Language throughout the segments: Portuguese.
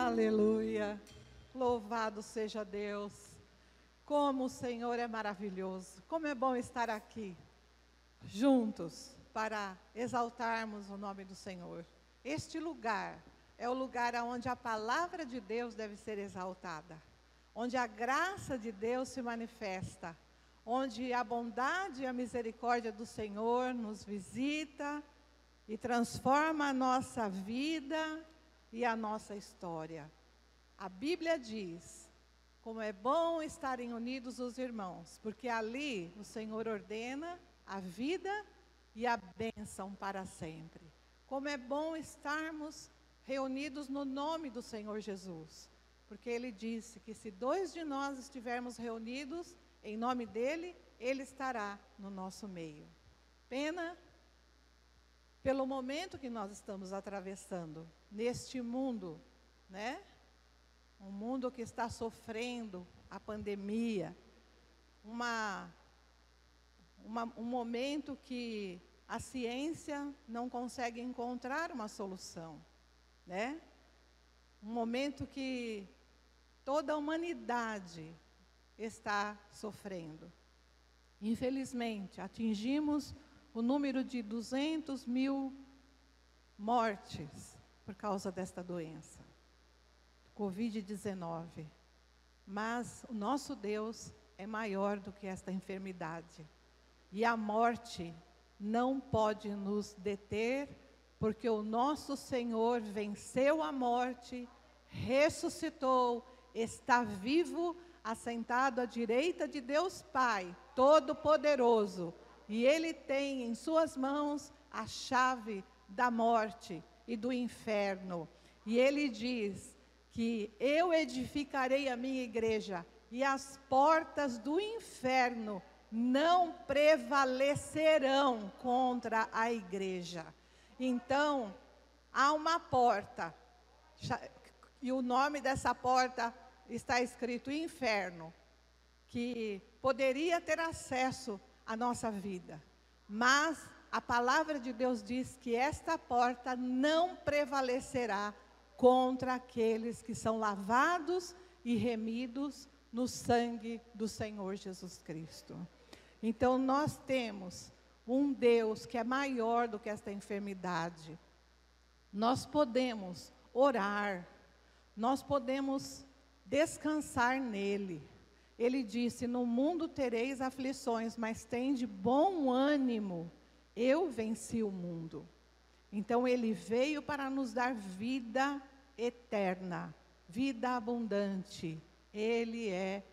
Aleluia. Louvado seja Deus. Como o Senhor é maravilhoso. Como é bom estar aqui, juntos, para exaltarmos o nome do Senhor. Este lugar é o lugar onde a palavra de Deus deve ser exaltada, onde a graça de Deus se manifesta, onde a bondade e a misericórdia do Senhor nos visita e transforma a nossa vida e a nossa história. A Bíblia diz, como é bom estarem unidos os irmãos, porque ali o Senhor ordena a vida e a bênção para sempre. Como é bom estarmos reunidos no nome do Senhor Jesus, porque Ele disse que se 2 de nós estivermos reunidos em nome dEle, Ele estará no nosso meio. Pena pelo momento que nós estamos atravessando, neste mundo, né? Um mundo que está sofrendo a pandemia, um momento que a ciência não consegue encontrar uma solução, né? Um momento que toda a humanidade está sofrendo. Infelizmente, atingimos o número de 200 mil mortes por causa desta doença, Covid-19. Mas o nosso Deus é maior do que esta enfermidade. E a morte não pode nos deter, porque o nosso Senhor venceu a morte, ressuscitou, está vivo, assentado à direita de Deus Pai, Todo-Poderoso. E Ele tem em suas mãos a chave da morte e do inferno. E Ele diz que eu edificarei a minha igreja e as portas do inferno não prevalecerão contra a igreja. Então, há uma porta, e o nome dessa porta está escrito inferno, que poderia ter acesso à nossa vida. Mas a palavra de Deus diz que esta porta não prevalecerá contra aqueles que são lavados e remidos no sangue do Senhor Jesus Cristo. Então nós temos um Deus que é maior do que esta enfermidade. Nós podemos orar, nós podemos descansar nele. Ele disse, no mundo tereis aflições, mas tende bom ânimo, eu venci o mundo. Então Ele veio para nos dar vida eterna, vida abundante. Ele é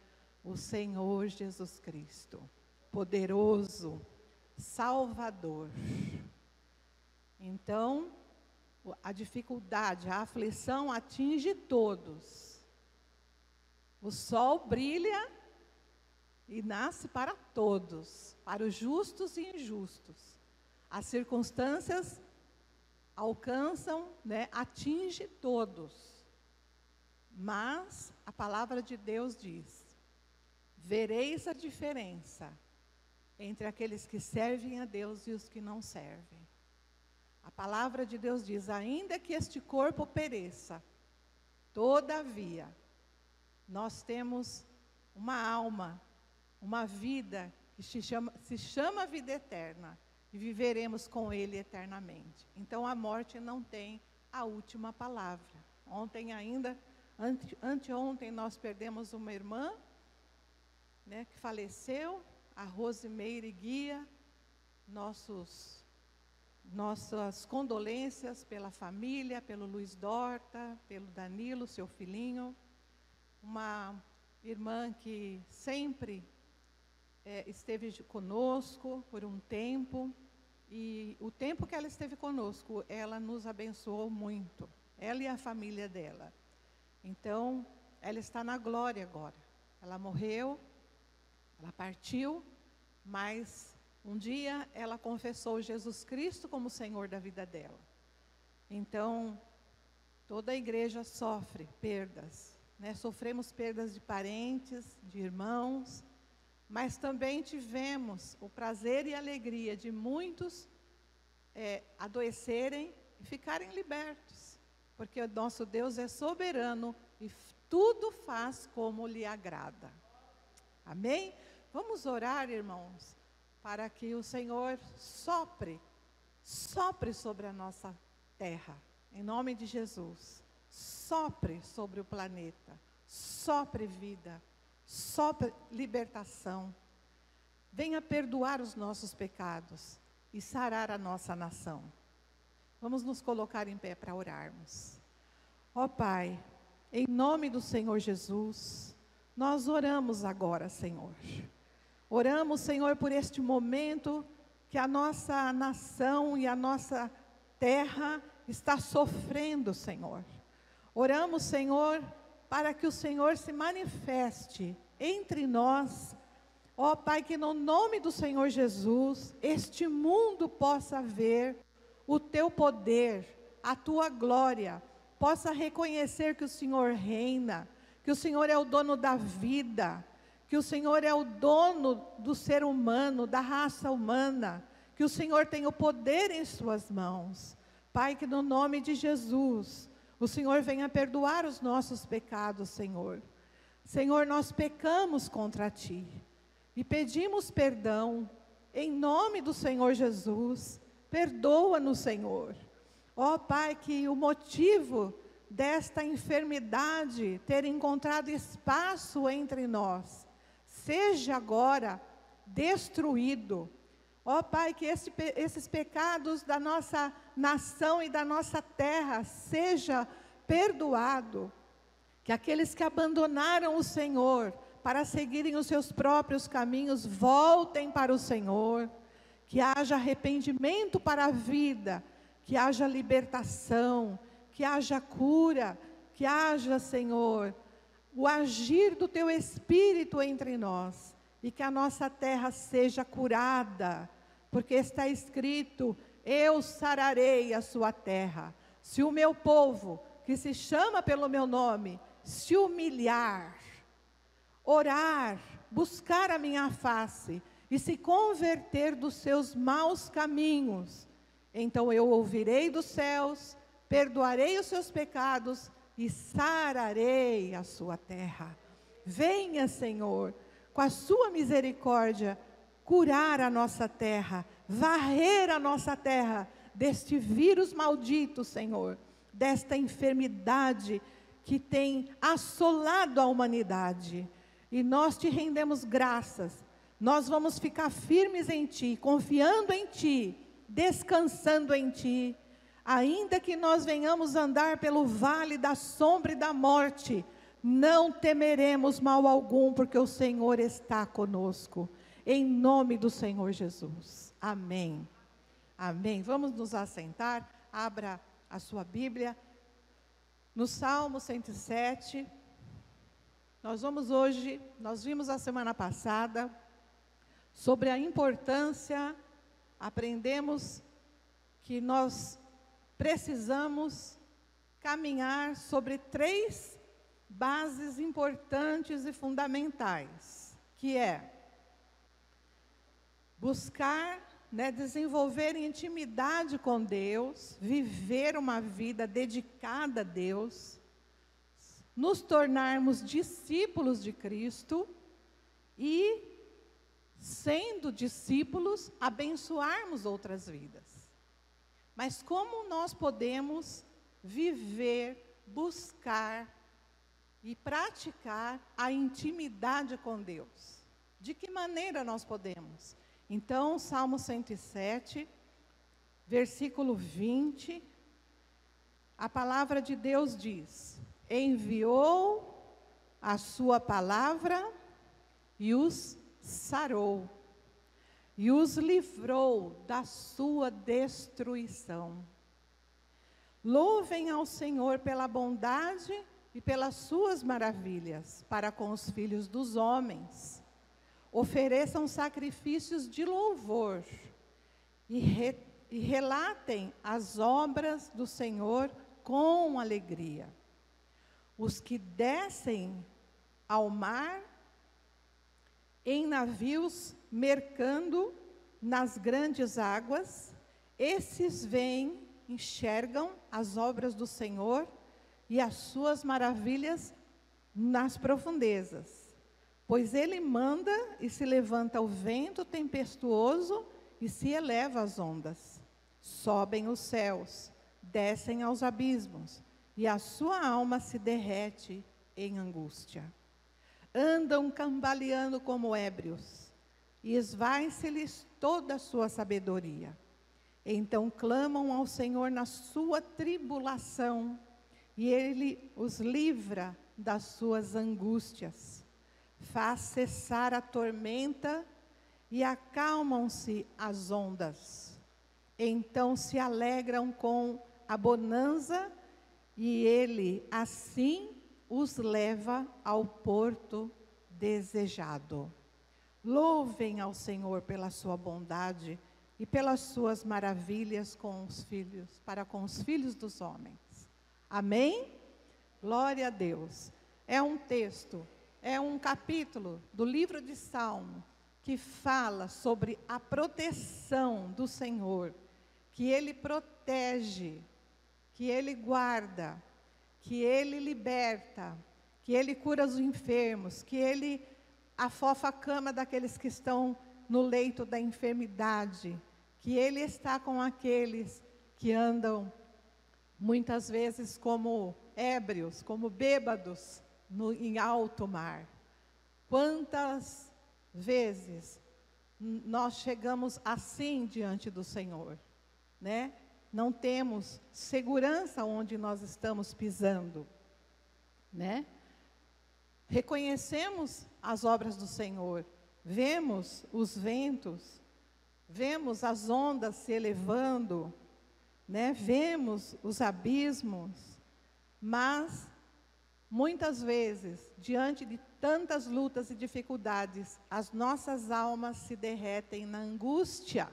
o Senhor Jesus Cristo, poderoso, Salvador. Então, a dificuldade, a aflição atinge todos. O sol brilha e nasce para todos, para os justos e injustos. As circunstâncias alcançam, né, atinge todos. Mas a palavra de Deus diz, vereis a diferença entre aqueles que servem a Deus e os que não servem. A palavra de Deus diz, ainda que este corpo pereça, todavia, nós temos uma alma, uma vida que se chama vida eterna, e viveremos com Ele eternamente. Então a morte não tem a última palavra. Ontem ainda, anteontem nós perdemos uma irmã, né, que faleceu, a Rosimeire Guia, nossas condolências pela família, pelo Luiz Dorta, pelo Danilo, seu filhinho, uma irmã que sempre esteve conosco por um tempo, e o tempo que ela esteve conosco, ela nos abençoou muito, ela e a família dela. Então, ela está na glória agora. Ela morreu, ela partiu, mas um dia ela confessou Jesus Cristo como Senhor da vida dela. Então, toda a igreja sofre perdas, né? Sofremos perdas de parentes, de irmãos, mas também tivemos o prazer e a alegria de muitos adoecerem e ficarem libertos. porque o nosso Deus é soberano e tudo faz como lhe agrada. Amém? Vamos orar, irmãos, para que o Senhor sopre sobre a nossa terra, em nome de Jesus. Sopre sobre o planeta, sopre vida, sopre libertação. Venha perdoar os nossos pecados e sarar a nossa nação. Vamos nos colocar em pé para orarmos. Ó Pai, em nome do Senhor Jesus, nós oramos agora, Senhor. Oramos, Senhor, por este momento que a nossa nação e a nossa terra está sofrendo, Senhor. Oramos, Senhor, para que o Senhor se manifeste entre nós. Ó Pai, que no nome do Senhor Jesus, este mundo possa ver o Teu poder, a Tua glória, possa reconhecer que o Senhor reina, que o Senhor é o dono da vida, que o Senhor é o dono do ser humano, da raça humana, que o Senhor tem o poder em suas mãos. Pai, que no nome de Jesus, o Senhor venha perdoar os nossos pecados, Senhor. Senhor, nós pecamos contra Ti e pedimos perdão, em nome do Senhor Jesus. Perdoa-nos, Senhor. Ó Pai, que o motivo desta enfermidade ter encontrado espaço entre nós, seja agora destruído. Ó Pai, que esses pecados da nossa nação e da nossa terra seja perdoado. Que aqueles que abandonaram o Senhor para seguirem os seus próprios caminhos, voltem para o Senhor. Que haja arrependimento para a vida, que haja libertação, que haja cura, que haja, Senhor, o agir do Teu Espírito entre nós, e que a nossa terra seja curada, porque está escrito: eu sararei a sua terra. Se o meu povo, que se chama pelo meu nome, se humilhar, orar, buscar a minha face, e se converter dos seus maus caminhos, então eu ouvirei dos céus, perdoarei os seus pecados e sararei a sua terra. Venha, Senhor, com a sua misericórdia, curar a nossa terra, varrer a nossa terra deste vírus maldito, Senhor, desta enfermidade que tem assolado a humanidade. E nós te rendemos graças. Nós vamos ficar firmes em Ti, confiando em Ti, descansando em Ti. Ainda que nós venhamos andar pelo vale da sombra e da morte, não temeremos mal algum, porque o Senhor está conosco. Em nome do Senhor Jesus. Amém. Amém. Vamos nos assentar. Abra a sua Bíblia. No Salmo 107. Nós vimos a semana passada sobre a importância, aprendemos que nós precisamos caminhar sobre 3 bases importantes e fundamentais, que é buscar, desenvolver intimidade com Deus, viver uma vida dedicada a Deus, nos tornarmos discípulos de Cristo e, sendo discípulos, abençoarmos outras vidas. Mas como nós podemos viver, buscar e praticar a intimidade com Deus? De que maneira nós podemos? Então, Salmo 107, versículo 20, a palavra de Deus diz: enviou a sua palavra e os sarou, e os livrou da sua destruição. Louvem ao Senhor pela bondade e pelas suas maravilhas para com os filhos dos homens. Ofereçam sacrifícios de louvor e relatem as obras do Senhor com alegria. Os que descem ao mar em navios mercando nas grandes águas, esses vêm enxergam as obras do Senhor e as suas maravilhas nas profundezas. Pois ele manda e se levanta o vento tempestuoso e se eleva as ondas. Sobem os céus, descem aos abismos, e a sua alma se derrete em angústia. Andam cambaleando como ébrios, e esvai-se-lhes toda a sua sabedoria. Então clamam ao Senhor na sua tribulação, e Ele os livra das suas angústias. Faz cessar a tormenta e acalmam-se as ondas. Então se alegram com a bonança, e Ele assim os leva ao porto desejado. Louvem ao Senhor pela sua bondade e pelas suas maravilhas para com os filhos dos homens. Amém? Glória a Deus. É um texto, é um capítulo do livro de Salmo que fala sobre a proteção do Senhor, que Ele protege, que Ele guarda, que Ele liberta, que Ele cura os enfermos, que Ele afofa a cama daqueles que estão no leito da enfermidade, que Ele está com aqueles que andam muitas vezes como ébrios, como bêbados em alto mar. Quantas vezes nós chegamos assim diante do Senhor, né? Não temos segurança onde nós estamos pisando, né? Reconhecemos as obras do Senhor, vemos os ventos, vemos as ondas se elevando, né? Vemos os abismos, mas muitas vezes, diante de tantas lutas e dificuldades, as nossas almas se derretem na angústia.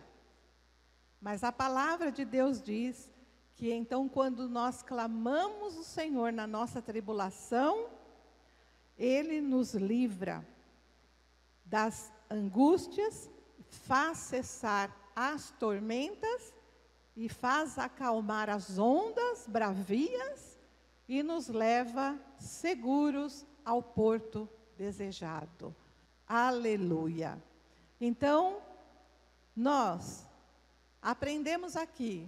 Mas a palavra de Deus diz que então, quando nós clamamos o Senhor na nossa tribulação, Ele nos livra das angústias, faz cessar as tormentas e faz acalmar as ondas bravias e nos leva seguros ao porto desejado. Aleluia! Então, nós aprendemos aqui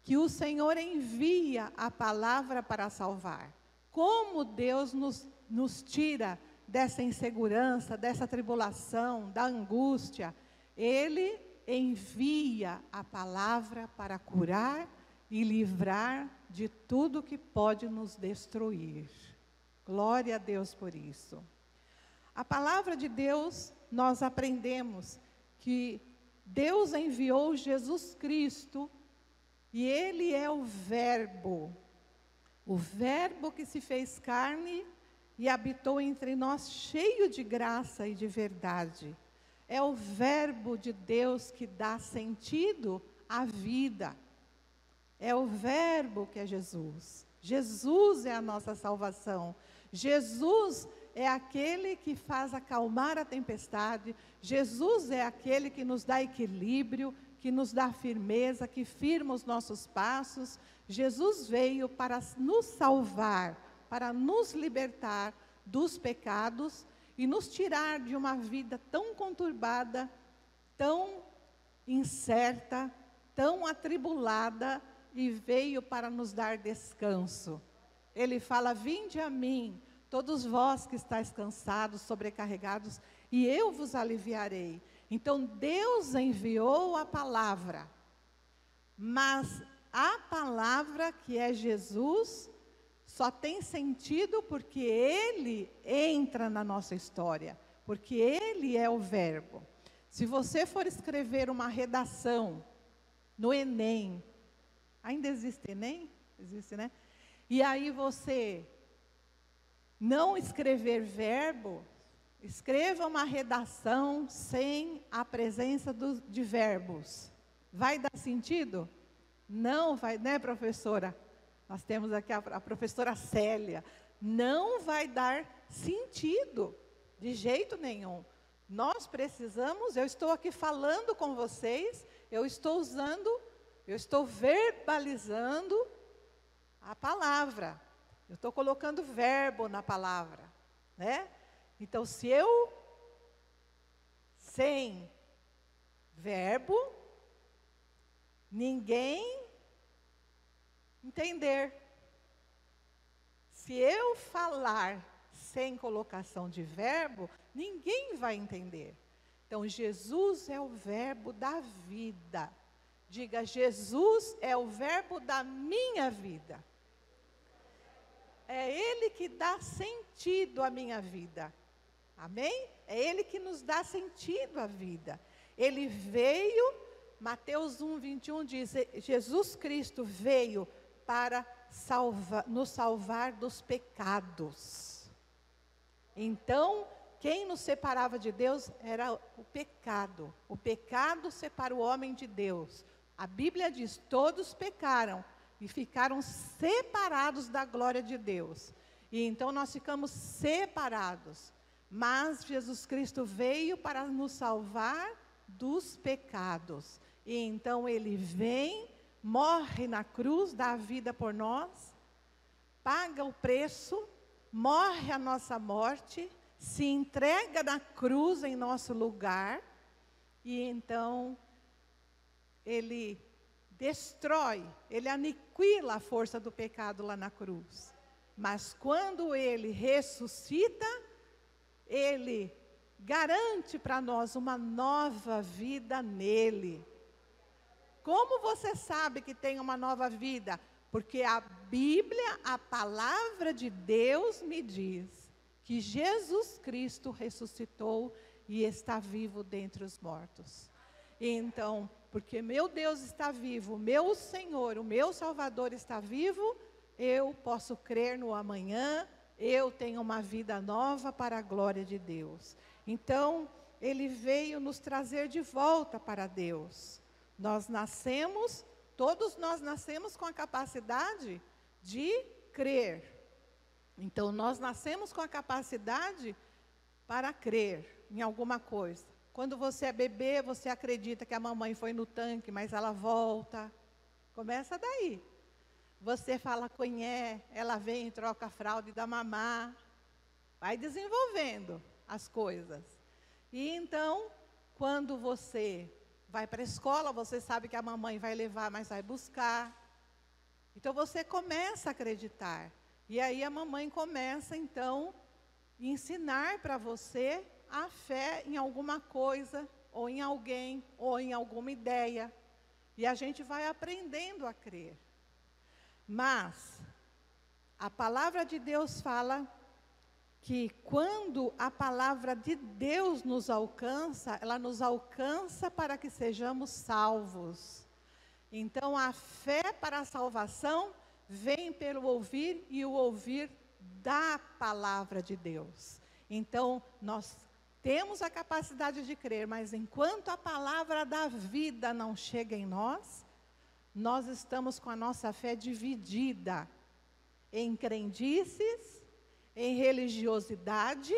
que o Senhor envia a palavra para salvar. Como Deus nos tira dessa insegurança, dessa tribulação, da angústia. Ele envia a palavra para curar e livrar de tudo que pode nos destruir. Glória a Deus por isso. A palavra de Deus, nós aprendemos que Deus enviou Jesus Cristo e Ele é o Verbo que se fez carne e habitou entre nós cheio de graça e de verdade. É o Verbo de Deus que dá sentido à vida. É o Verbo que é Jesus. Jesus é a nossa salvação. Jesus é aquele que faz acalmar a tempestade. Jesus é aquele que nos dá equilíbrio, que nos dá firmeza, que firma os nossos passos. Jesus veio para nos salvar, para nos libertar dos pecados e nos tirar de uma vida tão conturbada, tão incerta, tão atribulada, e veio para nos dar descanso. Ele fala: vinde a mim, todos vós que estáis cansados, sobrecarregados, e eu vos aliviarei. Então Deus enviou a palavra, mas a palavra que é Jesus só tem sentido porque Ele entra na nossa história, porque Ele é o Verbo. Se você for escrever uma redação no Enem, ainda existe Enem? Existe, né? E aí você não escrever verbo, escreva uma redação sem a presença de verbos. Vai dar sentido? Não vai, né, professora? Nós temos aqui a professora Célia. Não vai dar sentido, de jeito nenhum. Nós precisamos, eu estou aqui falando com vocês, eu estou usando Eu estou verbalizando a palavra. Eu estou colocando verbo na palavra, né? Então, se eu, sem verbo, ninguém entender. Se eu falar sem colocação de verbo, ninguém vai entender. Então, Jesus é o verbo da vida. Diga, Jesus é o verbo da minha vida. É Ele que dá sentido à minha vida. Amém? É Ele que nos dá sentido à vida. Ele veio, Mateus 1, 21 diz, Jesus Cristo veio para nos salvar dos pecados. Então, quem nos separava de Deus era o pecado. O pecado separa o homem de Deus. A Bíblia diz, todos pecaram e ficaram separados da glória de Deus. E então nós ficamos separados. Mas Jesus Cristo veio para nos salvar dos pecados. E então Ele vem, morre na cruz, dá a vida por nós, paga o preço, morre a nossa morte, se entrega na cruz em nosso lugar, e então Ele destrói, Ele aniquila a força do pecado lá na cruz. Mas quando Ele ressuscita, Ele garante para nós uma nova vida nele. Como você sabe que tem uma nova vida? Porque a Bíblia, a palavra de Deus me diz que Jesus Cristo ressuscitou e está vivo dentre os mortos. Então, porque meu Deus está vivo, meu Senhor, o meu Salvador está vivo, eu posso crer no amanhã, eu tenho uma vida nova para a glória de Deus. Então, Ele veio nos trazer de volta para Deus. Nós nascemos, todos nós nascemos com a capacidade de crer. Então, nós nascemos com a capacidade para crer em alguma coisa. Quando você é bebê, você acredita que a mamãe foi no tanque, mas ela volta. Começa daí. Você fala conhé, ela vem e troca a fralda e dá mamar. Vai desenvolvendo as coisas. E então, quando você vai para a escola, você sabe que a mamãe vai levar, mas vai buscar. Então você começa a acreditar. E aí a mamãe começa então a ensinar para você a fé em alguma coisa, ou em alguém, ou em alguma ideia. E a gente vai aprendendo a crer. Mas a palavra de Deus fala que quando a palavra de Deus nos alcança, ela nos alcança para que sejamos salvos. Então a fé para a salvação vem pelo ouvir e o ouvir da palavra de Deus. Então nós temos a capacidade de crer, mas enquanto a palavra da vida não chega em nós, nós estamos com a nossa fé dividida em crendices, em religiosidade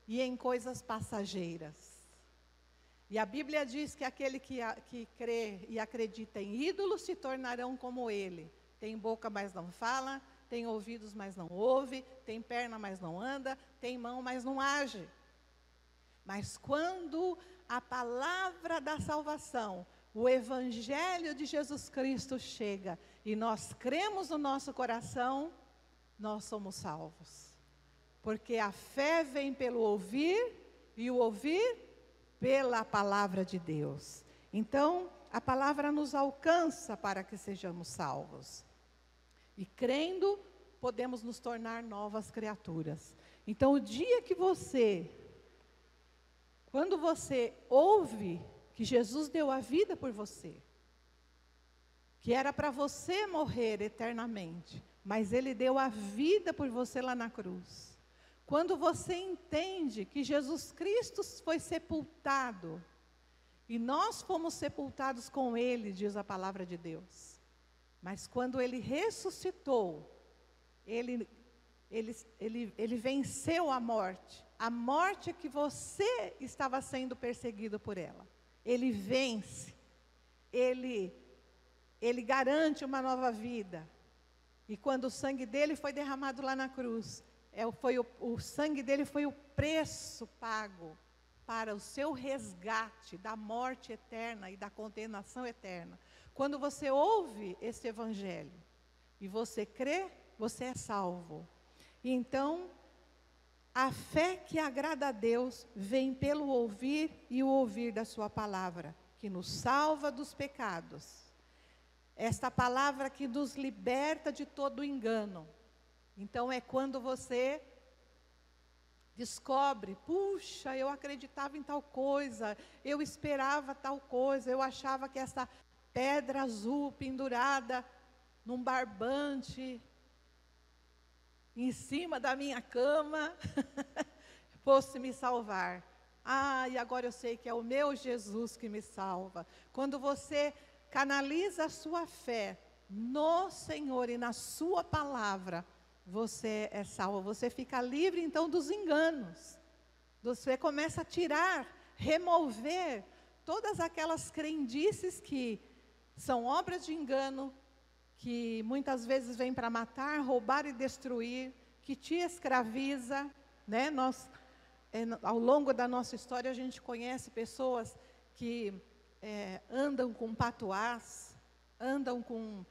e em coisas passageiras. E a Bíblia diz que aquele que crê e acredita em ídolos se tornarão como ele. Tem boca, mas não fala, tem ouvidos, mas não ouve, tem perna, mas não anda, tem mão, mas não age. Mas quando a palavra da salvação, o Evangelho de Jesus Cristo chega e nós cremos no nosso coração, nós somos salvos. Porque a fé vem pelo ouvir e o ouvir pela palavra de Deus. Então, a palavra nos alcança para que sejamos salvos. E crendo, podemos nos tornar novas criaturas. Então, o dia que quando você ouve que Jesus deu a vida por você, que era para você morrer eternamente, mas Ele deu a vida por você lá na cruz. Quando você entende que Jesus Cristo foi sepultado, e nós fomos sepultados com Ele, diz a palavra de Deus. Mas quando Ele ressuscitou, Ele venceu a morte que você estava sendo perseguido por ela. Ele vence, Ele Ele garante uma nova vida. E quando o sangue dele foi derramado lá na cruz, o sangue dele foi o preço pago para o seu resgate da morte eterna e da condenação eterna. Quando você ouve esse evangelho e você crê, você é salvo. Então, a fé que agrada a Deus vem pelo ouvir e o ouvir da sua palavra, que nos salva dos pecados. Esta palavra que nos liberta de todo engano. Então é quando você descobre, puxa, eu acreditava em tal coisa, eu esperava tal coisa, eu achava que essa pedra azul pendurada num barbante em cima da minha cama fosse me salvar. E agora eu sei que é o meu Jesus que me salva. Quando você canaliza a sua fé no Senhor e na sua palavra, você é salvo, você fica livre então dos enganos. Você começa a tirar, remover todas aquelas crendices que são obras de engano, que muitas vezes vêm para matar, roubar e destruir, que te escraviza, né? Ao longo da nossa história, a gente conhece pessoas que andam com patuás, andam com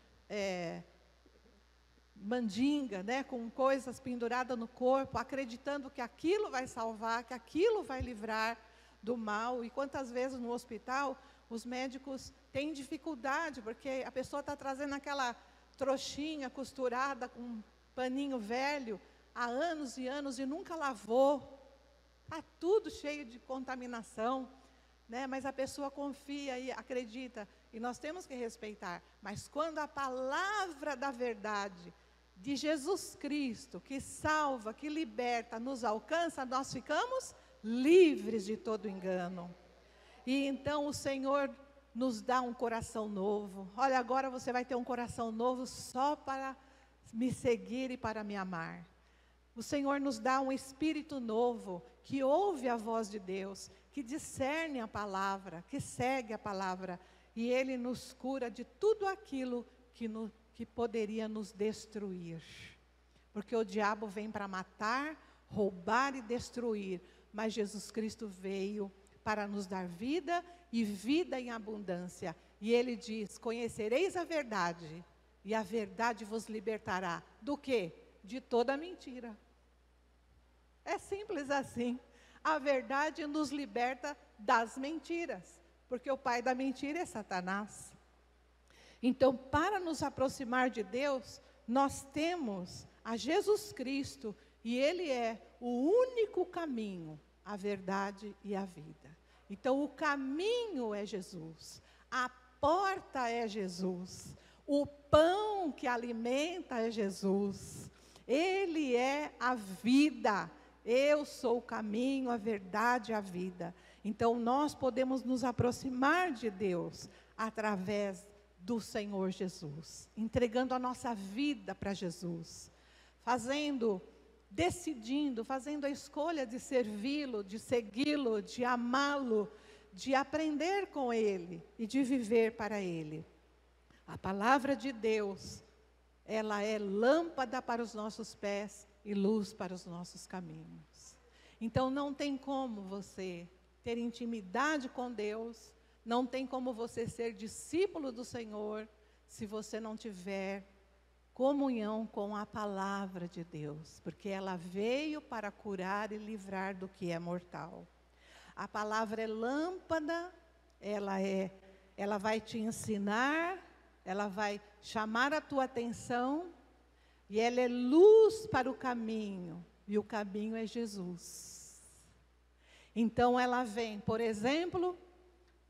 mandinga, né? Com coisas penduradas no corpo, acreditando que aquilo vai salvar, que aquilo vai livrar do mal. E quantas vezes no hospital os médicos têm dificuldade, porque a pessoa está trazendo aquela trouxinha costurada com um paninho velho há anos e anos e nunca lavou. Está tudo cheio de contaminação, né? Mas a pessoa confia e acredita, e nós temos que respeitar. Mas quando a palavra da verdade de Jesus Cristo, que salva, que liberta, nos alcança, nós ficamos livres de todo engano. E então o Senhor nos dá um coração novo. Olha, agora você vai ter um coração novo só para me seguir e para me amar. O Senhor nos dá um espírito novo, que ouve a voz de Deus, que discerne a palavra, que segue a palavra. E Ele nos cura de tudo aquilo que poderia nos destruir. Porque o diabo vem para matar, roubar e destruir. Mas Jesus Cristo veio para nos dar vida e vida em abundância. E Ele diz: conhecereis a verdade, e a verdade vos libertará. Do quê? De toda mentira. É simples assim. A verdade nos liberta das mentiras, porque o pai da mentira é Satanás. Então, para nos aproximar de Deus, nós temos a Jesus Cristo, e Ele é o único caminho, a verdade e a vida. Então, o caminho é Jesus, a porta é Jesus, o pão que alimenta é Jesus, Ele é a vida. Eu sou o caminho, a verdade e a vida. Então, nós podemos nos aproximar de Deus através do Senhor Jesus, entregando a nossa vida para Jesus, decidindo, fazendo a escolha de servi-lo, de segui-lo, de amá-lo, de aprender com Ele e de viver para Ele. A palavra de Deus, ela é lâmpada para os nossos pés e luz para os nossos caminhos. Então não tem como você ter intimidade com Deus, não tem como você ser discípulo do Senhor, se você não tiver comunhão com a palavra de Deus, porque ela veio para curar e livrar do que é mortal. A palavra é lâmpada, ela vai te ensinar, ela vai chamar a tua atenção, e ela é luz para o caminho, e o caminho é Jesus. Então ela vem, por exemplo,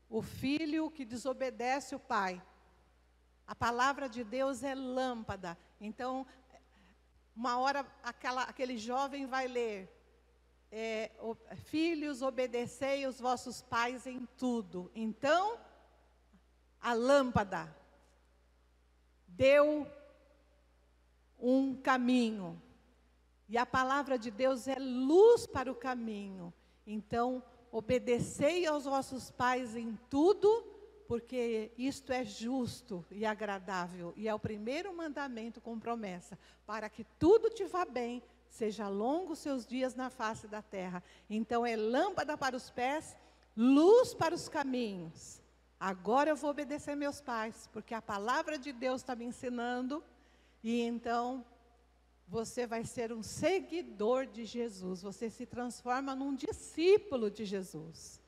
o filho que desobedece o pai. A palavra de Deus é lâmpada. Então, uma hora aquele jovem vai ler, filhos, obedecei os vossos pais em tudo. Então, a lâmpada deu um caminho, e a palavra de Deus é luz para o caminho. Então, obedecei aos vossos pais em tudo, porque isto é justo e agradável, e é o primeiro mandamento com promessa, para que tudo te vá bem, seja longo os seus dias na face da terra. Então é lâmpada para os pés, luz para os caminhos. Agora eu vou obedecer meus pais, porque a palavra de Deus está me ensinando, e então você vai ser um seguidor de Jesus, você se transforma num discípulo de Jesus.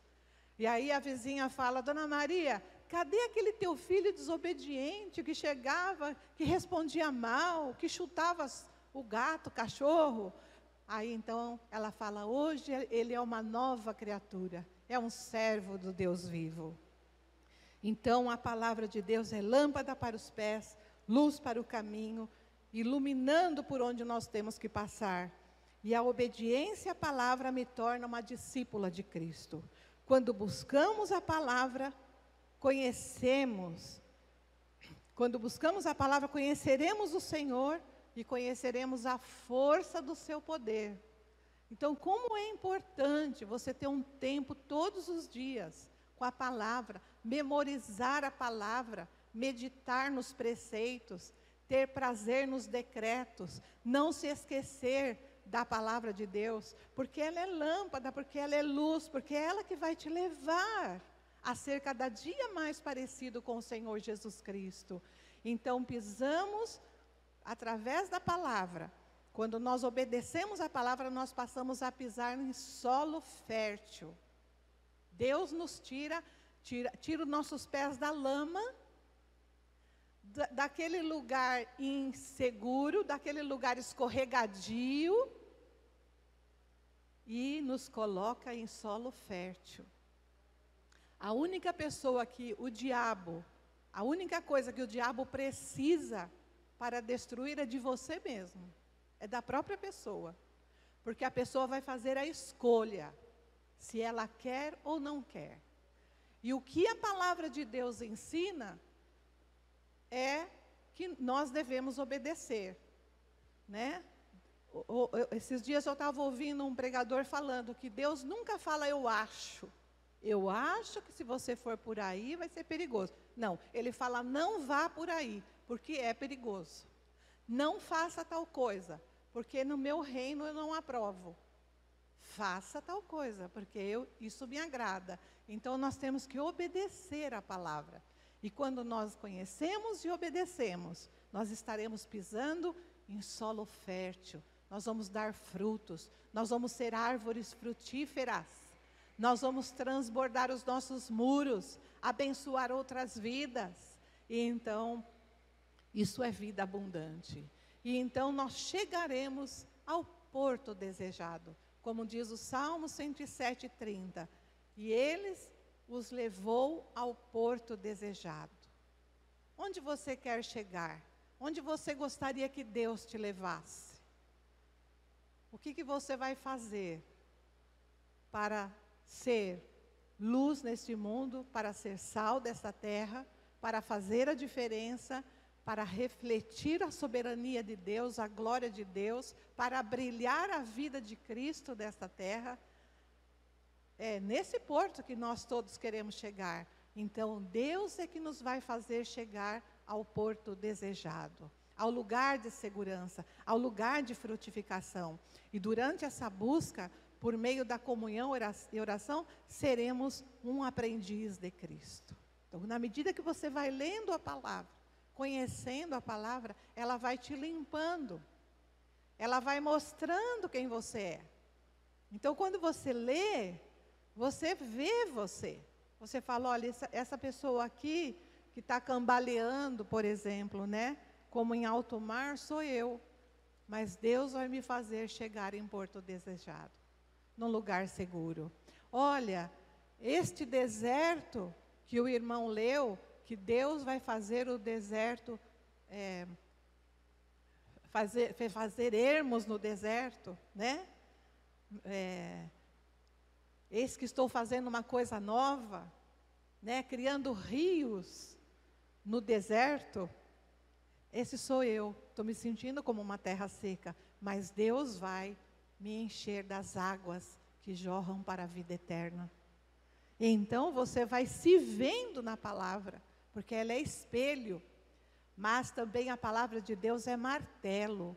E aí a vizinha fala: Dona Maria, cadê aquele teu filho desobediente, que chegava, que respondia mal, que chutava o gato, o cachorro? Aí então ela fala: hoje ele é uma nova criatura, é um servo do Deus vivo. Então a palavra de Deus é lâmpada para os pés, luz para o caminho, iluminando por onde nós temos que passar. E a obediência à palavra me torna uma discípula de Cristo. Quando buscamos a palavra, conhecemos. Quando buscamos a palavra, conheceremos o Senhor e conheceremos a força do seu poder. Então, como é importante você ter um tempo todos os dias com a palavra, memorizar a palavra, meditar nos preceitos, ter prazer nos decretos, não se esquecer da palavra de Deus, porque ela é lâmpada, porque ela é luz, porque é ela que vai te levar a ser cada dia mais parecido com o Senhor Jesus Cristo. Então pisamos através da palavra. Quando nós obedecemos a palavra, nós passamos a pisar em solo fértil. Deus nos tira os nossos pés da lama, daquele lugar inseguro, daquele lugar escorregadio, e nos coloca em solo fértil. A única pessoa que o diabo, a única coisa que o diabo precisa para destruir é de você mesmo, é da própria pessoa, porque a pessoa vai fazer a escolha, se ela quer ou não quer. E o que a palavra de Deus ensina é que nós devemos obedecer, né? Esses dias eu estava ouvindo um pregador falando que Deus nunca fala eu acho que se você for por aí vai ser perigoso. Não, ele fala não vá por aí, porque é perigoso. Não faça tal coisa, porque no meu reino eu não aprovo. Faça tal coisa, porque isso me agrada. Então nós temos que obedecer a palavra. E quando nós conhecemos e obedecemos, nós estaremos pisando em solo fértil. Nós vamos dar frutos, nós vamos ser árvores frutíferas. Nós vamos transbordar os nossos muros, abençoar outras vidas. E então, isso é vida abundante. E então nós chegaremos ao porto desejado. Como diz o Salmo 107:30. E eles os levou ao porto desejado. Onde você quer chegar? Onde você gostaria que Deus te levasse? O que você vai fazer para ser luz neste mundo, para ser sal desta terra, para fazer a diferença, para refletir a soberania de Deus, a glória de Deus, para brilhar a vida de Cristo desta terra? É nesse porto que nós todos queremos chegar. Então, Deus é que nos vai fazer chegar ao porto desejado, ao lugar de segurança, ao lugar de frutificação. E durante essa busca, por meio da comunhão e oração, seremos um aprendiz de Cristo. Então, na medida que você vai lendo a palavra, conhecendo a palavra, ela vai te limpando, ela vai mostrando quem você é. Então, quando você lê, você vê você. Você fala, olha, essa pessoa aqui, que está cambaleando, por exemplo, né? Como em alto mar, sou eu. Mas Deus vai me fazer chegar em porto desejado, num lugar seguro. Olha, este deserto que o irmão leu, que Deus vai fazer o deserto, fazer ermos no deserto, né? Eis que estou fazendo uma coisa nova, né? Criando rios no deserto. Esse sou eu, estou me sentindo como uma terra seca, mas Deus vai me encher das águas que jorram para a vida eterna. Então você vai se vendo na palavra, porque ela é espelho. Mas também a palavra de Deus é martelo.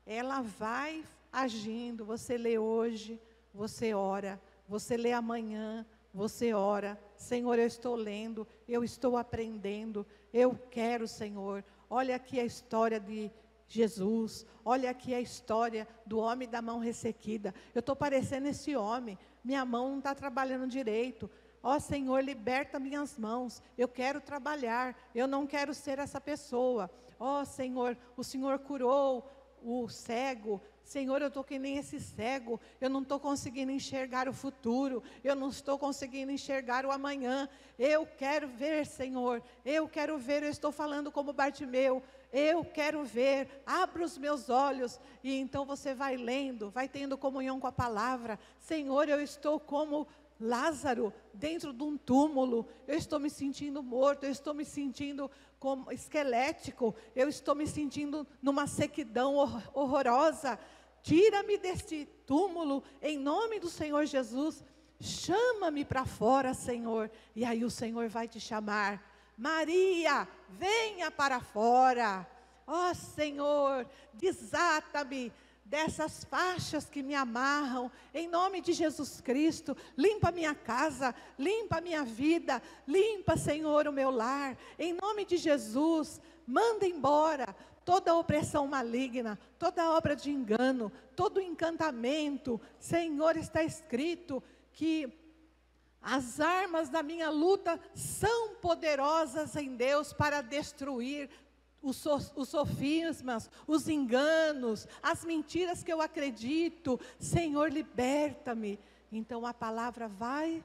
Ela vai agindo. Você lê hoje, você ora. Você lê amanhã, você ora. Senhor, eu estou lendo, eu estou aprendendo. Eu quero, Senhor. Olha aqui a história de Jesus. Olha aqui a história do homem da mão ressequida. Eu estou parecendo esse homem. Minha mão não está trabalhando direito. Ó Senhor, liberta minhas mãos, eu quero trabalhar, eu não quero ser essa pessoa. Ó Senhor, o Senhor curou o cego. Senhor, eu estou que nem esse cego, eu não estou conseguindo enxergar o futuro, eu não estou conseguindo enxergar o amanhã. Eu quero ver, Senhor, eu quero ver, eu estou falando como Bartimeu. Eu quero ver, abra os meus olhos. E então você vai lendo, vai tendo comunhão com a palavra. Senhor, eu estou como Lázaro, dentro de um túmulo, eu estou me sentindo morto, eu estou me sentindo como esquelético, eu estou me sentindo numa sequidão horrorosa. Tira-me deste túmulo, em nome do Senhor Jesus, chama-me para fora, Senhor. E aí o Senhor vai te chamar, Maria, venha para fora. Ó Senhor, desata-me dessas faixas que me amarram, em nome de Jesus Cristo. Limpa minha casa, limpa minha vida, limpa, Senhor, o meu lar, em nome de Jesus. Manda embora toda opressão maligna, toda obra de engano, todo encantamento. Senhor, está escrito que as armas da minha luta são poderosas em Deus para destruir os sofismas, os enganos, as mentiras que eu acredito. Senhor, liberta-me. Então a palavra vai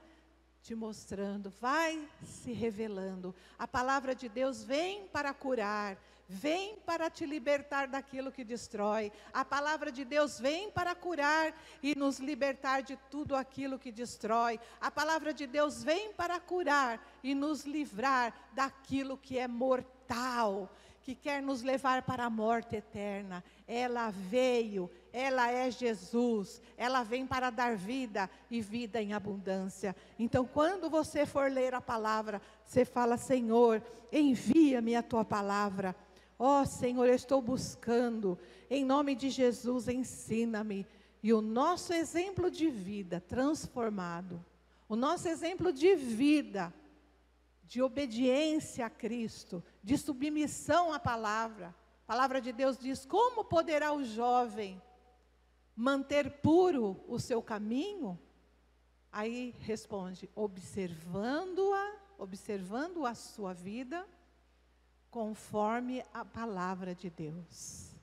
te mostrando, vai se revelando. A palavra de Deus vem para curar, vem para te libertar daquilo que destrói. A palavra de Deus vem para curar e nos libertar de tudo aquilo que destrói. A palavra de Deus vem para curar e nos livrar daquilo que é mortal, que quer nos levar para a morte eterna. Ela veio, ela é Jesus, ela vem para dar vida e vida em abundância. Então quando você for ler a palavra, você fala: Senhor, envia-me a tua palavra. Ó Senhor, eu estou buscando, em nome de Jesus, ensina-me. E o nosso exemplo de vida transformado, o nosso exemplo de vida, de obediência a Cristo, de submissão à palavra. A palavra de Deus diz: como poderá o jovem manter puro o seu caminho? Aí responde: observando a sua vida, conforme a palavra de Deus.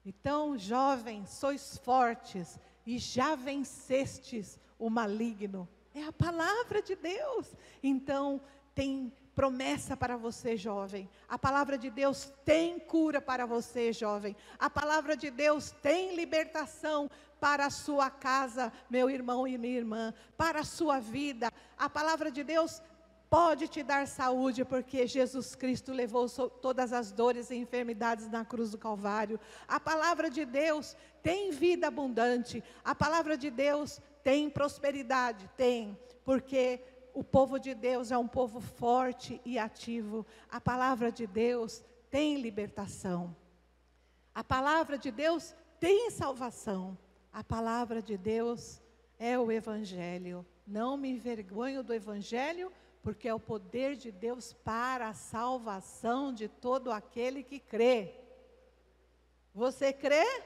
Então, jovens, sois fortes e já vencestes o maligno. É a palavra de Deus. Então, tem promessa para você, jovem. A palavra de Deus tem cura para você, jovem. A palavra de Deus tem libertação para a sua casa, meu irmão e minha irmã, para a sua vida. A palavra de Deus pode te dar saúde, porque Jesus Cristo levou todas as dores e enfermidades na cruz do Calvário. A palavra de Deus tem vida abundante. A palavra de Deus tem prosperidade, tem, porque o povo de Deus é um povo forte e ativo. A palavra de Deus tem libertação. A palavra de Deus tem salvação. A palavra de Deus é o Evangelho. Não me envergonho do Evangelho, porque é o poder de Deus para a salvação de todo aquele que crê. Você crê?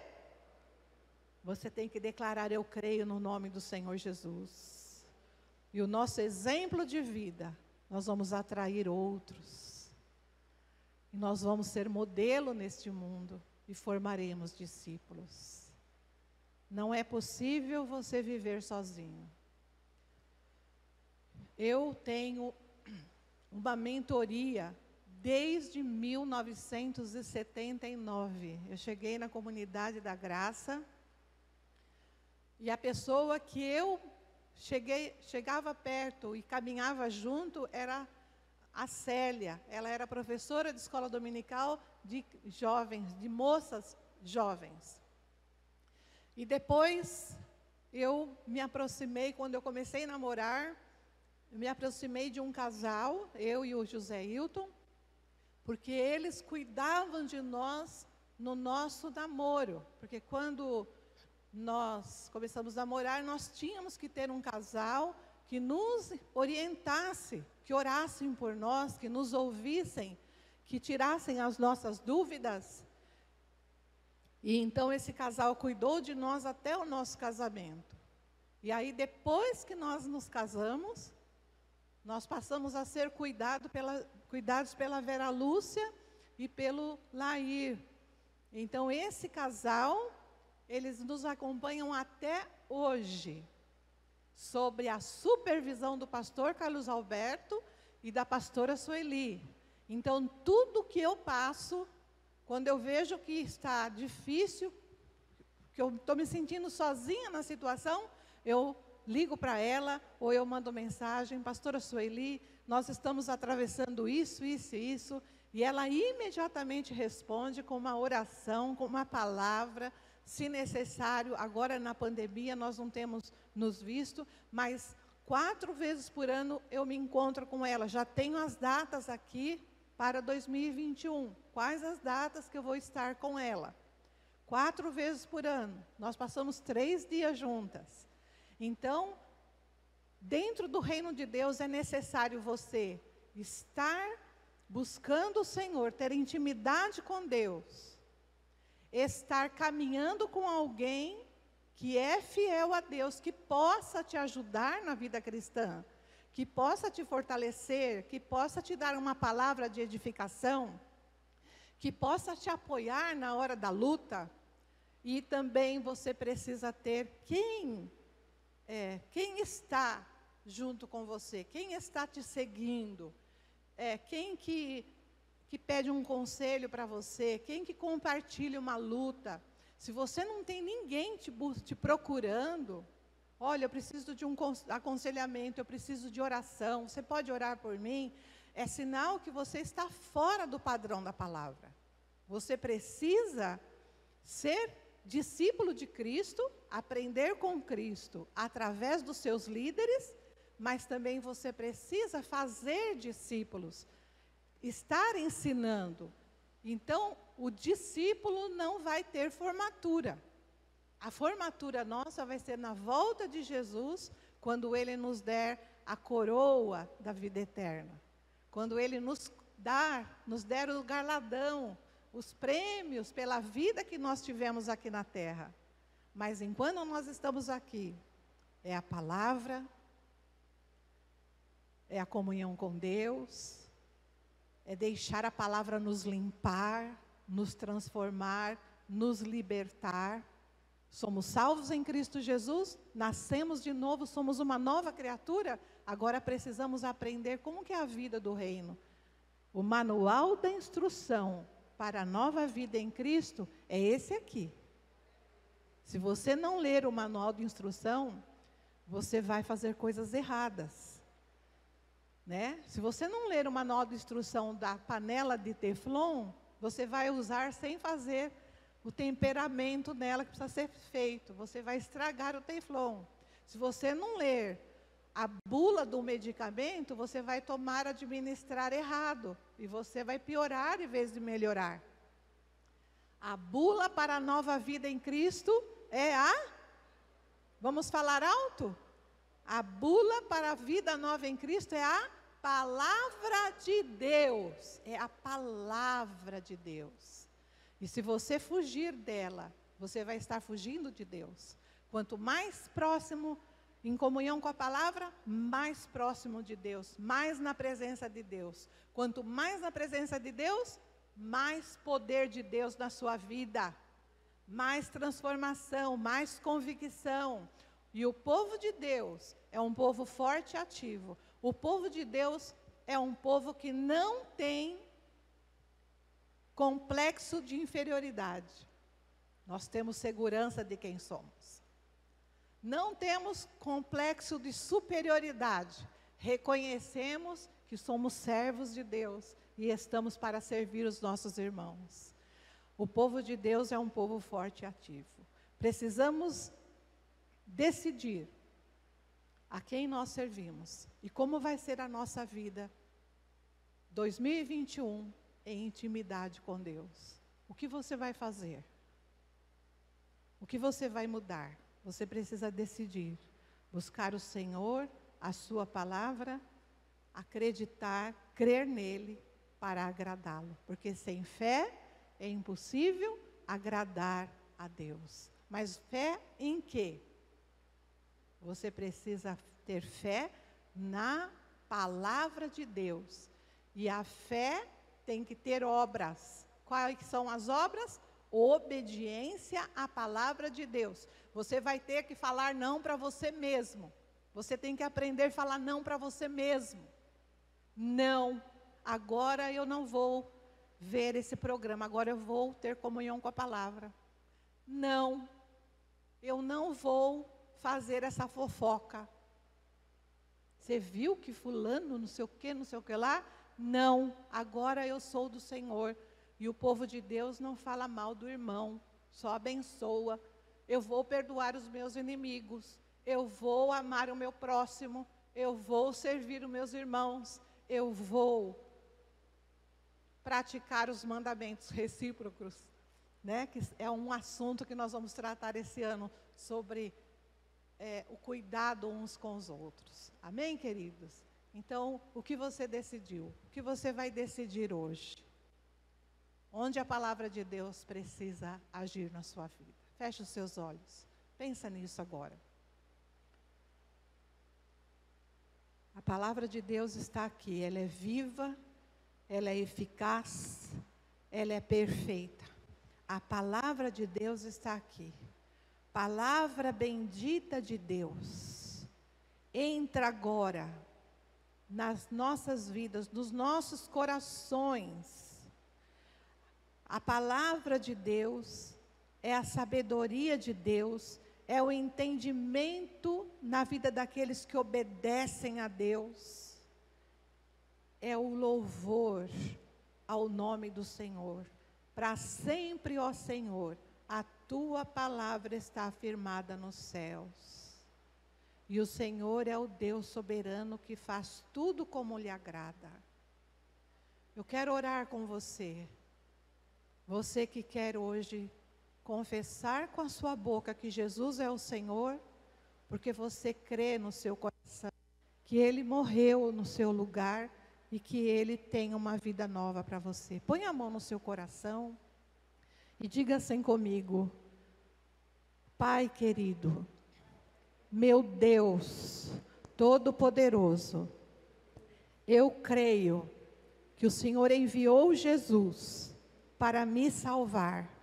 Você tem que declarar: eu creio no nome do Senhor Jesus. E o nosso exemplo de vida, nós vamos atrair outros. E nós vamos ser modelo neste mundo e formaremos discípulos. Não é possível você viver sozinho. Eu tenho uma mentoria desde 1979. Eu cheguei na Comunidade da Graça e a pessoa que eu chegava perto e caminhava junto era a Célia. Ela era professora de escola dominical de jovens, de moças jovens. E depois eu me aproximei, quando eu comecei a namorar, me aproximei de um casal, eu e o José Hilton, porque eles cuidavam de nós no nosso namoro. Porque quando nós começamos a namorar, nós tínhamos que ter um casal que nos orientasse, que orassem por nós, que nos ouvissem, que tirassem as nossas dúvidas. E então esse casal cuidou de nós até o nosso casamento. E aí depois que nós nos casamos, nós passamos a ser cuidados pela Vera Lúcia e pelo Lair. Então esse casal, eles nos acompanham até hoje, sobre a supervisão do pastor Carlos Alberto e da pastora Sueli. Então tudo que eu passo, quando eu vejo que está difícil, que eu estou me sentindo sozinha na situação, eu ligo para ela, ou eu mando mensagem: pastora Sueli, nós estamos atravessando isso, isso e isso, e ela imediatamente responde com uma oração, com uma palavra, se necessário. Agora na pandemia nós não temos nos visto, mas 4 vezes por ano eu me encontro com ela. Já tenho as datas aqui para 2021, quais as datas que eu vou estar com ela. 4 vezes por ano, nós passamos 3 dias juntas. Então, dentro do reino de Deus é necessário você estar buscando o Senhor, ter intimidade com Deus, estar caminhando com alguém que é fiel a Deus, que possa te ajudar na vida cristã, que possa te fortalecer, que possa te dar uma palavra de edificação, que possa te apoiar na hora da luta. E também você precisa ter quem está junto com você, quem está te seguindo, quem que pede um conselho para você, quem que compartilha uma luta. Se você não tem ninguém te procurando, olha, eu preciso de um aconselhamento, eu preciso de oração, você pode orar por mim? É sinal que você está fora do padrão da palavra. Você precisa ser discípulo de Cristo, aprender com Cristo através dos seus líderes, mas também você precisa fazer discípulos, estar ensinando. Então, o discípulo não vai ter formatura. A formatura nossa vai ser na volta de Jesus, quando Ele nos der a coroa da vida eterna. Quando Ele nos der o galardão, os prêmios pela vida que nós tivemos aqui na terra. Mas enquanto nós estamos aqui, é a palavra, é a comunhão com Deus, é deixar a palavra nos limpar, nos transformar, nos libertar. Somos salvos em Cristo Jesus, nascemos de novo, somos uma nova criatura. Agora precisamos aprender como que é a vida do reino. O manual da instrução para a nova vida em Cristo é esse aqui. Se você não ler o manual de instrução, você vai fazer coisas erradas, né? Se você não ler o manual de instrução da panela de Teflon, você vai usar sem fazer o temperamento dela que precisa ser feito. Você vai estragar o Teflon. Se você não ler a bula do medicamento, você vai administrar errado. E você vai piorar em vez de melhorar. A bula para a nova vida em Cristo é vamos falar alto? A bula para a vida nova em Cristo é a palavra de Deus. É a palavra de Deus. E se você fugir dela, você vai estar fugindo de Deus. Quanto mais próximo, em comunhão com a palavra, mais próximo de Deus, mais na presença de Deus. Quanto mais na presença de Deus, mais poder de Deus na sua vida, mais transformação, mais convicção. E o povo de Deus é um povo forte e ativo. O povo de Deus é um povo que não tem complexo de inferioridade. Nós temos segurança de quem somos. Não temos complexo de superioridade. Reconhecemos que somos servos de Deus e estamos para servir os nossos irmãos. O povo de Deus é um povo forte e ativo. Precisamos decidir a quem nós servimos e como vai ser a nossa vida 2021 em intimidade com Deus. O que você vai fazer? O que você vai mudar? Você precisa decidir. Buscar o Senhor, a sua palavra, acreditar, crer nele para agradá-lo. Porque sem fé é impossível agradar a Deus. Mas fé em quê? Você precisa ter fé na palavra de Deus. E a fé tem que ter obras. Quais são as obras? Obediência à palavra de Deus. Você vai ter que falar não para você mesmo. Você tem que aprender a falar não para você mesmo. Não, agora eu não vou ver esse programa, agora eu vou ter comunhão com a palavra. Não, eu não vou fazer essa fofoca. Você viu que fulano não sei o que lá? Não, agora eu sou do Senhor. E o povo de Deus não fala mal do irmão, só abençoa. Eu vou perdoar os meus inimigos, eu vou amar o meu próximo, eu vou servir os meus irmãos, eu vou praticar os mandamentos recíprocos, né? Que é um assunto que nós vamos tratar esse ano, sobre o cuidado uns com os outros. Amém, queridos? Então, o que você decidiu? O que você vai decidir hoje? Onde a palavra de Deus precisa agir na sua vida? Feche os seus olhos. Pensa nisso agora. A palavra de Deus está aqui. Ela é viva, ela é eficaz, ela é perfeita. A palavra de Deus está aqui. Palavra bendita de Deus. Entra agora nas nossas vidas, nos nossos corações. A palavra de Deus é a sabedoria de Deus, é o entendimento na vida daqueles que obedecem a Deus, é o louvor ao nome do Senhor. Para sempre, ó Senhor, a tua palavra está afirmada nos céus. E o Senhor é o Deus soberano que faz tudo como lhe agrada. Eu quero orar com você. Você que quer hoje confessar com a sua boca que Jesus é o Senhor, porque você crê no seu coração que Ele morreu no seu lugar e que Ele tem uma vida nova para você. Põe a mão no seu coração e diga assim comigo: Pai querido, meu Deus Todo-Poderoso, eu creio que o Senhor enviou Jesus para me salvar.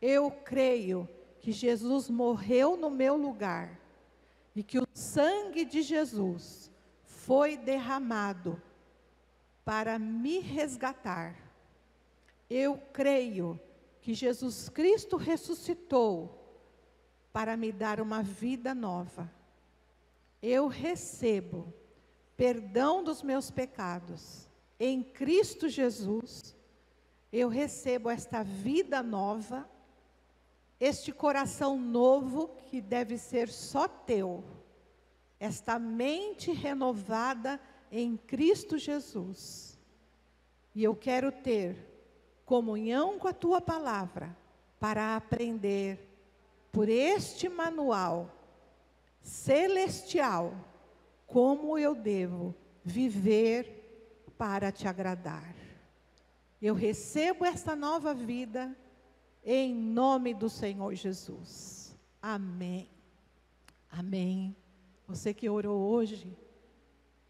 Eu creio que Jesus morreu no meu lugar e que o sangue de Jesus foi derramado para me resgatar. Eu creio que Jesus Cristo ressuscitou para me dar uma vida nova. Eu recebo perdão dos meus pecados em Cristo Jesus. Eu recebo esta vida nova, este coração novo que deve ser só teu, esta mente renovada em Cristo Jesus. E eu quero ter comunhão com a tua palavra para aprender por este manual celestial como eu devo viver para te agradar. Eu recebo esta nova vida em nome do Senhor Jesus. Amém. Amém. Você que orou hoje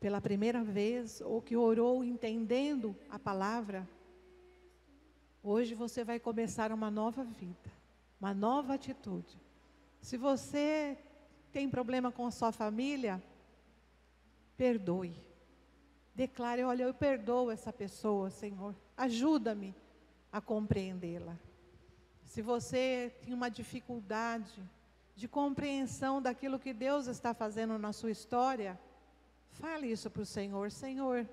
pela primeira vez, ou que orou entendendo a palavra, hoje você vai começar uma nova vida, uma nova atitude. Se você tem problema com a sua família, perdoe. Declare: olha, eu perdoo essa pessoa, Senhor. Ajuda-me a compreendê-la. Se você tem uma dificuldade de compreensão daquilo que Deus está fazendo na sua história, fale isso para o Senhor. Senhor,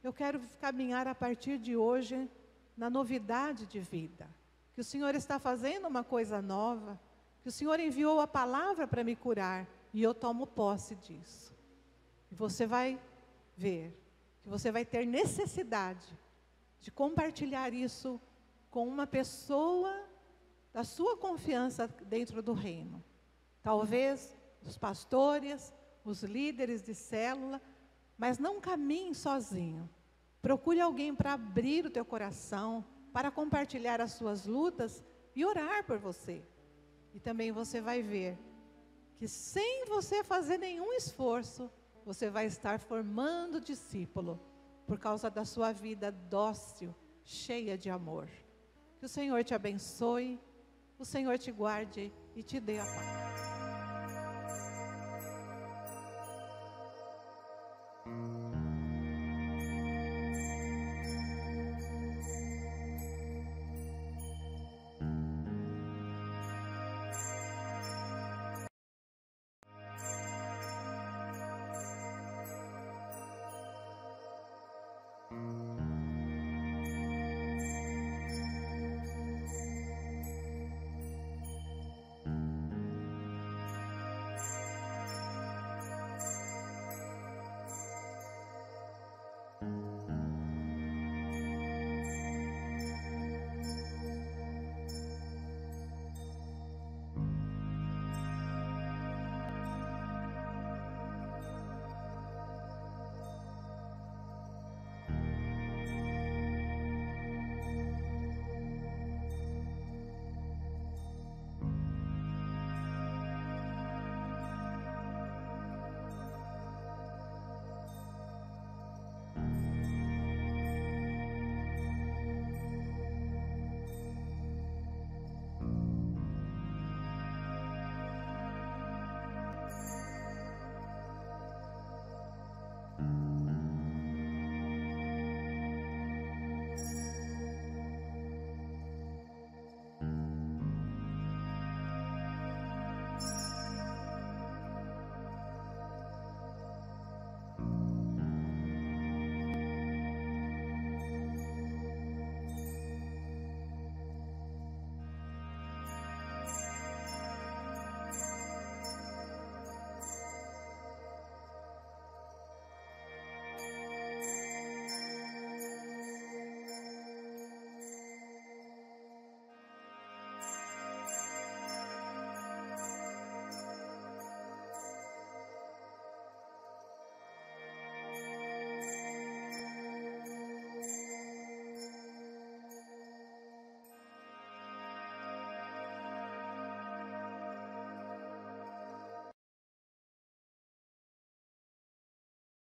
eu quero caminhar a partir de hoje na novidade de vida. Que o Senhor está fazendo uma coisa nova, que o Senhor enviou a palavra para me curar, E eu tomo posse disso. E você vai ver que você vai ter necessidade de compartilhar isso com uma pessoa da sua confiança dentro do reino. Talvez os pastores, os líderes de célula, mas não caminhe sozinho. Procure alguém para abrir o teu coração, para compartilhar as suas lutas e orar por você. E também você vai ver que sem você fazer nenhum esforço, você vai estar formando discípulo, por causa da sua vida dócil, cheia de amor. Que o Senhor te abençoe, o Senhor te guarde e te dê a paz.